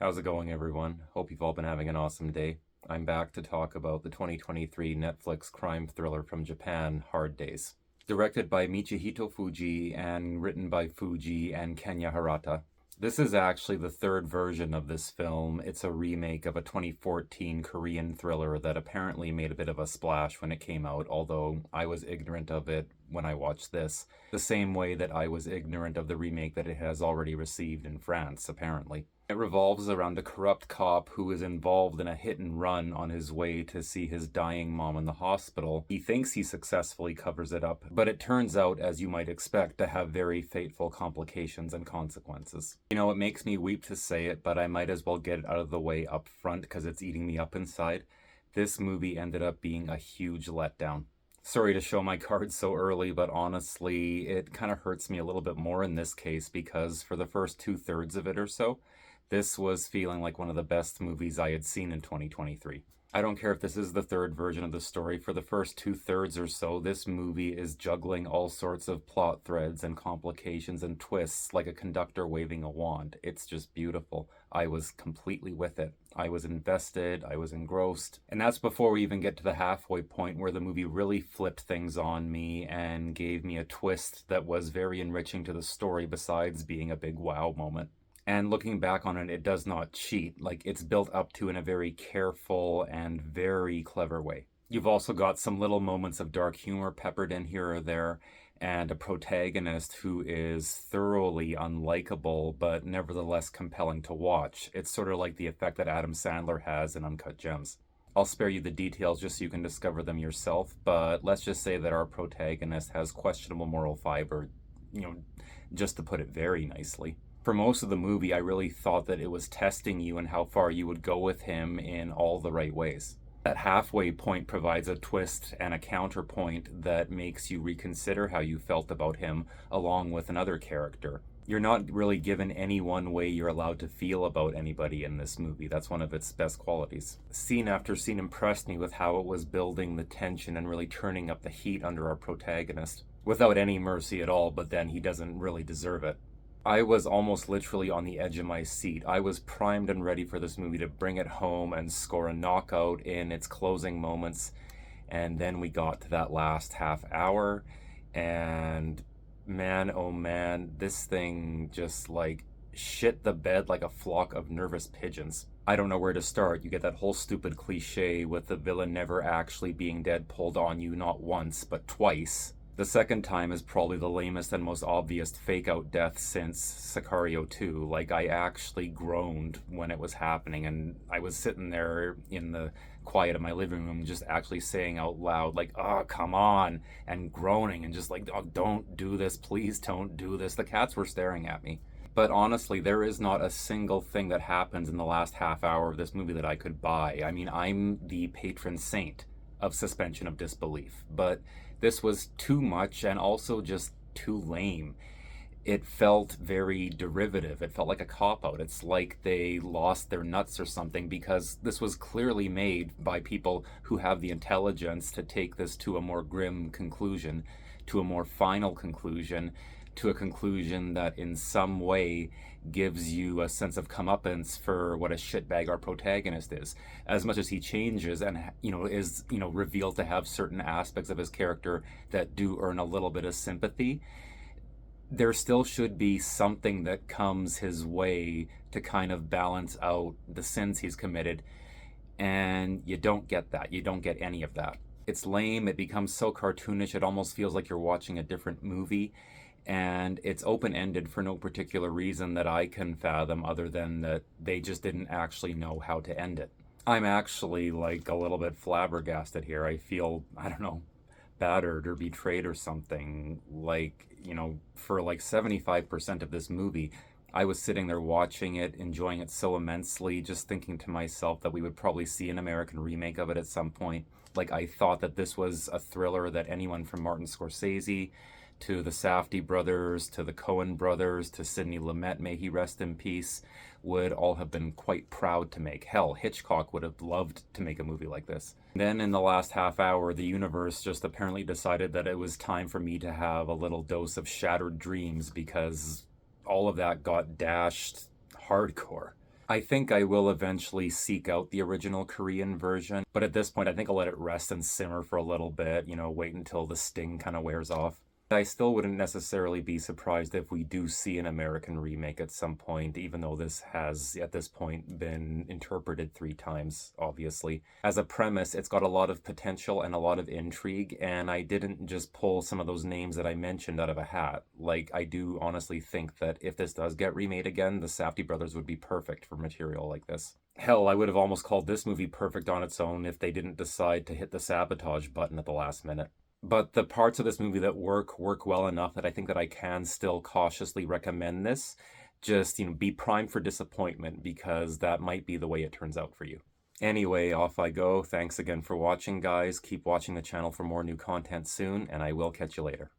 How's it going, everyone? Hope you've all been having an awesome day. I'm back to talk about the 2023 Netflix crime thriller from Japan, Hard Days. Directed by Michihito Fuji and written by Fuji and Kenya Harata. This is actually the third version of this film. It's a remake of a 2014 Korean thriller that apparently made a bit of a splash when it came out, although I was ignorant of it when I watched this, the same way that I was ignorant of the remake that it has already received in France, apparently. It revolves around a corrupt cop who is involved in a hit and run on his way to see his dying mom in the hospital. He thinks he successfully covers it up, but it turns out, as you might expect, to have very fateful complications and consequences. You know, it makes me weep to say it, but I might as well get it out of the way up front because it's eating me up inside. This movie ended up being a huge letdown. Sorry to show my cards so early, but honestly, it kind of hurts me a little bit more in this case because for the first 2/3 of it or so, this was feeling like one of the best movies I had seen in 2023. I don't care if this is the third version of the story. For the first 2/3 or so, this movie is juggling all sorts of plot threads and complications and twists like a conductor waving a wand. It's just beautiful. I was completely with it. I was invested, I was engrossed. And that's before we even get to the halfway point where the movie really flipped things on me and gave me a twist that was very enriching to the story besides being a big wow moment. And looking back on it, it does not cheat. Like, it's built up to in a very careful and very clever way. You've also got some little moments of dark humor peppered in here or there, and a protagonist who is thoroughly unlikable, but nevertheless compelling to watch. It's sort of like the effect that Adam Sandler has in Uncut Gems. I'll spare you the details just so you can discover them yourself, but let's just say that our protagonist has questionable moral fiber, just to put it very nicely. For most of the movie, I really thought that it was testing you and how far you would go with him in all the right ways. That halfway point provides a twist and a counterpoint that makes you reconsider how you felt about him along with another character. You're not really given any one way you're allowed to feel about anybody in this movie. That's one of its best qualities. Scene after scene impressed me with how it was building the tension and really turning up the heat under our protagonist. Without any mercy at all, but then he doesn't really deserve it. I was almost literally on the edge of my seat. I was primed and ready for this movie to bring it home and score a knockout in its closing moments. And then we got to that last half hour, and man, oh man, this thing just shit the bed like a flock of nervous pigeons. I don't know where to start. You get that whole stupid cliche with the villain never actually being dead pulled on you not once, but twice. The second time is probably the lamest and most obvious fake-out death since Sicario 2. I actually groaned when it was happening, and I was sitting there in the quiet of my living room just actually saying out loud, oh, come on, and groaning, and just oh, don't do this, please don't do this. The cats were staring at me. But honestly, there is not a single thing that happens in the last half hour of this movie that I could buy. I mean, I'm the patron saint of suspension of disbelief, but this was too much and also just too lame. It felt very derivative. It felt like a cop-out. It's like they lost their nuts or something, because this was clearly made by people who have the intelligence to take this to a more grim conclusion, to a more final conclusion, to a conclusion that in some way gives you a sense of comeuppance for what a shitbag our protagonist is. As much as he changes and is revealed to have certain aspects of his character that do earn a little bit of sympathy, there still should be something that comes his way to kind of balance out the sins he's committed, and you don't get that. You don't get any of that. It's lame. It becomes so cartoonish it almost feels like you're watching a different movie. And it's open-ended for no particular reason that I can fathom, other than that they just didn't actually know how to end it. I'm actually a little bit flabbergasted here. I feel, I don't know, battered or betrayed or something. For 75% of this movie, I was sitting there watching it, enjoying it so immensely, just thinking to myself that we would probably see an American remake of it at some point. I thought that this was a thriller that anyone from Martin Scorsese to the Safdie brothers, to the Coen brothers, to Sidney Lumet, may he rest in peace, would all have been quite proud to make. Hell, Hitchcock would have loved to make a movie like this. Then in the last half hour, the universe just apparently decided that it was time for me to have a little dose of shattered dreams, because all of that got dashed hardcore. I think I will eventually seek out the original Korean version, but at this point, I think I'll let it rest and simmer for a little bit, wait until the sting kind of wears off. I still wouldn't necessarily be surprised if we do see an American remake at some point, even though this has, at this point, been interpreted 3 times, obviously. As a premise, it's got a lot of potential and a lot of intrigue, and I didn't just pull some of those names that I mentioned out of a hat. I do honestly think that if this does get remade again, the Safdie brothers would be perfect for material like this. Hell, I would have almost called this movie perfect on its own if they didn't decide to hit the sabotage button at the last minute. But the parts of this movie that work well enough that I think that I can still cautiously recommend this. Just, be primed for disappointment, because that might be the way it turns out for you. Anyway, off I go. Thanks again for watching, guys. Keep watching the channel for more new content soon, and I will catch you later.